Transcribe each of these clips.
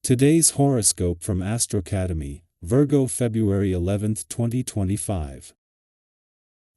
Today's horoscope from Astrocademy, Virgo February 11, 2025.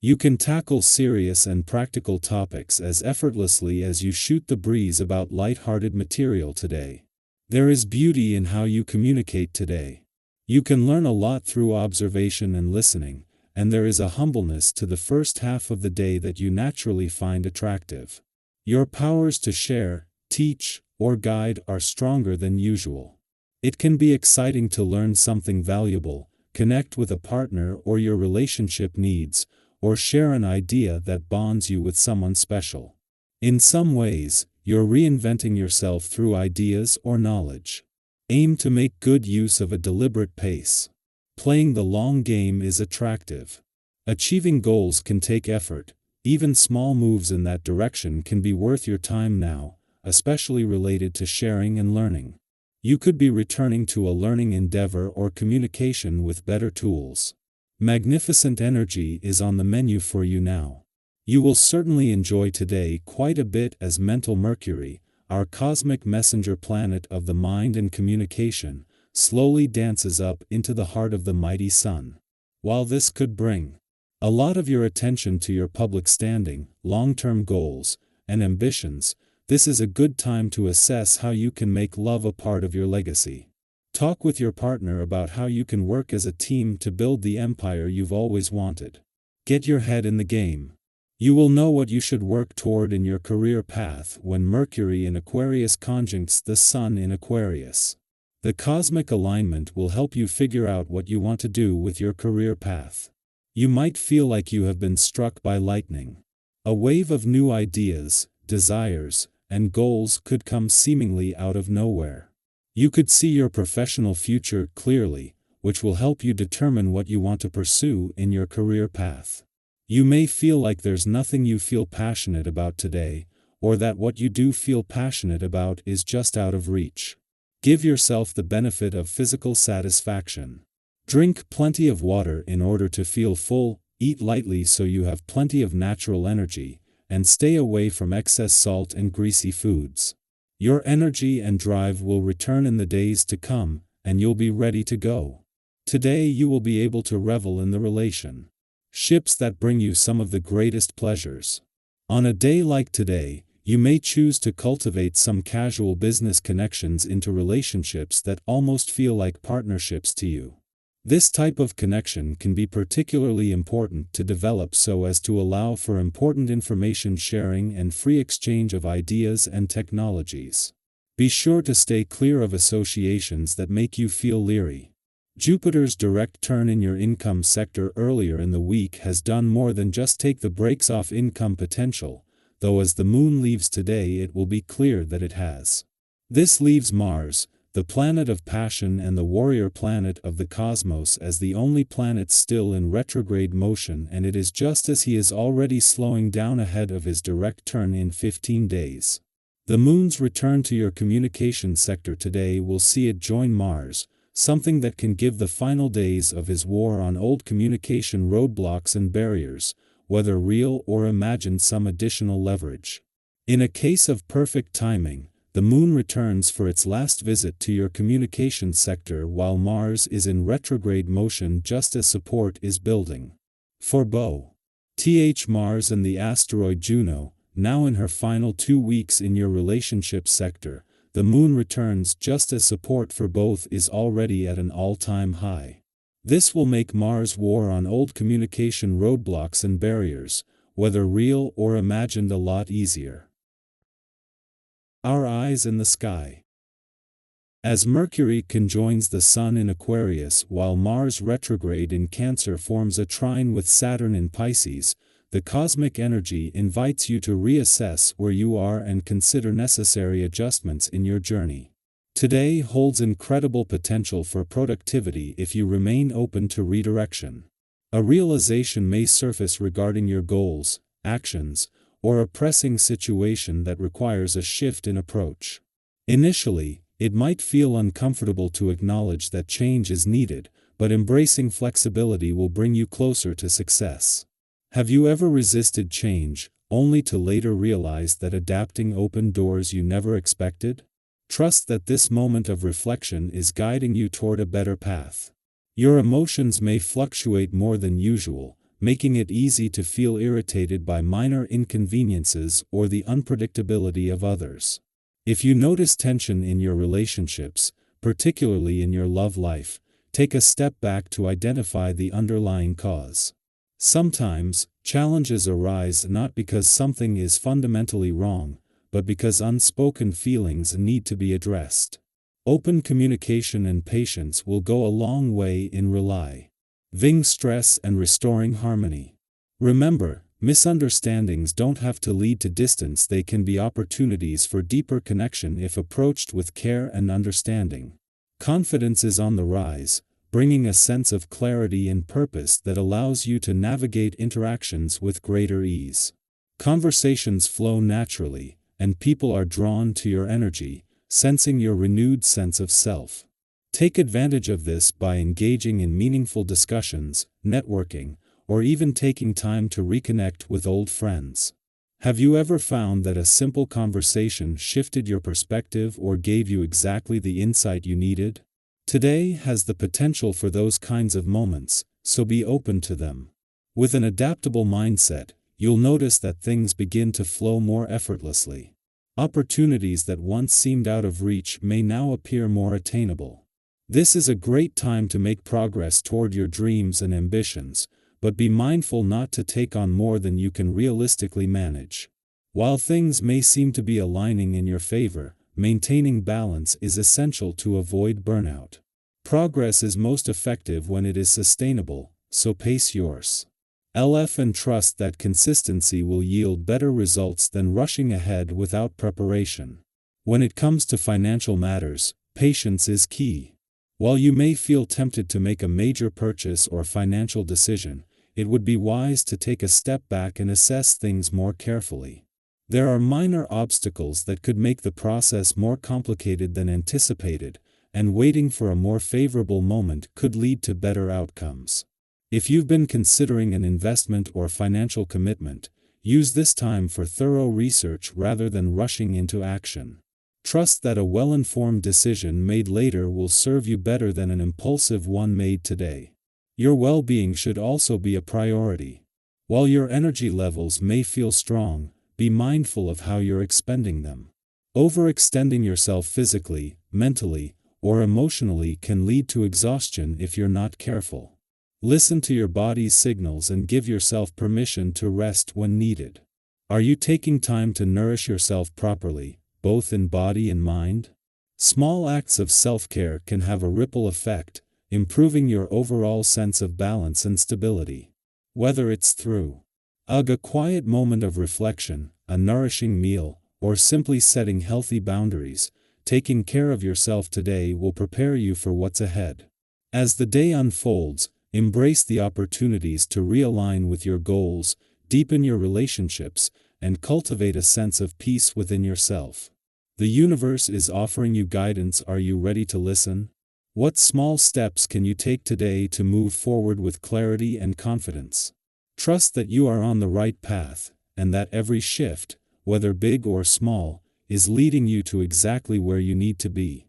You can tackle serious and practical topics as effortlessly as you shoot the breeze about light-hearted material today. There is beauty in how you communicate today. You can learn a lot through observation and listening, and there is a humbleness to the first half of the day that you naturally find attractive. Your powers to share, teach, or guide are stronger than usual. It can be exciting to learn something valuable, connect with a partner or your relationship needs, or share an idea that bonds you with someone special. In some ways, you're reinventing yourself through ideas or knowledge. Aim to make good use of a deliberate pace. Playing the long game is attractive. Achieving goals can take effort. Even small moves in that direction can be worth your time now, especially related to sharing and learning. You could be returning to a learning endeavor or communication with better tools. Magnificent energy is on the menu for you now. You will certainly enjoy today quite a bit as mental Mercury, our cosmic messenger planet of the mind and communication, slowly dances up into the heart of the mighty Sun. While this could bring a lot of your attention to your public standing, long-term goals, and ambitions, this is a good time to assess how you can make love a part of your legacy. Talk with your partner about how you can work as a team to build the empire you've always wanted. Get your head in the game. You will know what you should work toward in your career path when Mercury in Aquarius conjuncts the Sun in Aquarius. The cosmic alignment will help you figure out what you want to do with your career path. You might feel like you have been struck by lightning. A wave of new ideas, desires, and goals could come seemingly out of nowhere. You could see your professional future clearly, which will help you determine what you want to pursue in your career path. You may feel like there's nothing you feel passionate about today, or that what you do feel passionate about is just out of reach. Give yourself the benefit of physical satisfaction. Drink plenty of water in order to feel full, eat lightly so you have plenty of natural energy, and stay away from excess salt and greasy foods. Your energy and drive will return in the days to come, and you'll be ready to go. Today you will be able to revel in the relationships that bring you some of the greatest pleasures. On a day like today, you may choose to cultivate some casual business connections into relationships that almost feel like partnerships to you. This type of connection can be particularly important to develop so as to allow for important information sharing and free exchange of ideas and technologies. Be sure to stay clear of associations that make you feel leery. Jupiter's direct turn in your income sector earlier in the week has done more than just take the brakes off income potential, though as the moon leaves today it will be clear that it has. This leaves Mars, the planet of passion and the warrior planet of the cosmos, as the only planet still in retrograde motion, and it is just as he is already slowing down ahead of his direct turn in 15 days. The moon's return to your communication sector today will see it join Mars, something that can give the final days of his war on old communication roadblocks and barriers, whether real or imagined, some additional leverage. In a case of perfect timing, the moon returns for its last visit to your communication sector while Mars is in retrograde motion just as support is building. For Mars and the asteroid Juno, now in her final 2 weeks in your relationship sector, the moon returns just as support for both is already at an all-time high. This will make Mars' war on old communication roadblocks and barriers, whether real or imagined, a lot easier. Our eyes in the sky. As Mercury conjoins the Sun in Aquarius while Mars retrograde in Cancer forms a trine with Saturn in Pisces, the cosmic energy invites you to reassess where you are and consider necessary adjustments in your journey. Today holds incredible potential for productivity if you remain open to redirection. A realization may surface regarding your goals, actions, or a pressing situation that requires a shift in approach. Initially, it might feel uncomfortable to acknowledge that change is needed, but embracing flexibility will bring you closer to success. Have you ever resisted change, only to later realize that adapting opened doors you never expected? Trust that this moment of reflection is guiding you toward a better path. Your emotions may fluctuate more than usual, making it easy to feel irritated by minor inconveniences or the unpredictability of others. If you notice tension in your relationships, particularly in your love life, take a step back to identify the underlying cause. Sometimes, challenges arise not because something is fundamentally wrong, but because unspoken feelings need to be addressed. Open communication and patience will go a long way in relieving stress and restoring harmony. Remember, misunderstandings don't have to lead to distance, they can be opportunities for deeper connection if approached with care and understanding. Confidence is on the rise, bringing a sense of clarity and purpose that allows you to navigate interactions with greater ease. Conversations flow naturally, and people are drawn to your energy, sensing your renewed sense of self. Take advantage of this by engaging in meaningful discussions, networking, or even taking time to reconnect with old friends. Have you ever found that a simple conversation shifted your perspective or gave you exactly the insight you needed? Today has the potential for those kinds of moments, so be open to them. With an adaptable mindset, you'll notice that things begin to flow more effortlessly. Opportunities that once seemed out of reach may now appear more attainable. This is a great time to make progress toward your dreams and ambitions, but be mindful not to take on more than you can realistically manage. While things may seem to be aligning in your favor, maintaining balance is essential to avoid burnout. Progress is most effective when it is sustainable, so pace yours. And trust that consistency will yield better results than rushing ahead without preparation. When it comes to financial matters, patience is key. While you may feel tempted to make a major purchase or financial decision, it would be wise to take a step back and assess things more carefully. There are minor obstacles that could make the process more complicated than anticipated, and waiting for a more favorable moment could lead to better outcomes. If you've been considering an investment or financial commitment, use this time for thorough research rather than rushing into action. Trust that a well-informed decision made later will serve you better than an impulsive one made today. Your well-being should also be a priority. While your energy levels may feel strong, be mindful of how you're expending them. Overextending yourself physically, mentally, or emotionally can lead to exhaustion if you're not careful. Listen to your body's signals and give yourself permission to rest when needed. Are you taking time to nourish yourself properly, both in body and mind? Small acts of self-care can have a ripple effect, improving your overall sense of balance and stability. Whether it's through a quiet moment of reflection, a nourishing meal, or simply setting healthy boundaries, taking care of yourself today will prepare you for what's ahead. As the day unfolds, embrace the opportunities to realign with your goals, deepen your relationships, and cultivate a sense of peace within yourself. The universe is offering you guidance. Are you ready to listen? What small steps can you take today to move forward with clarity and confidence? Trust that you are on the right path, and that every shift, whether big or small, is leading you to exactly where you need to be.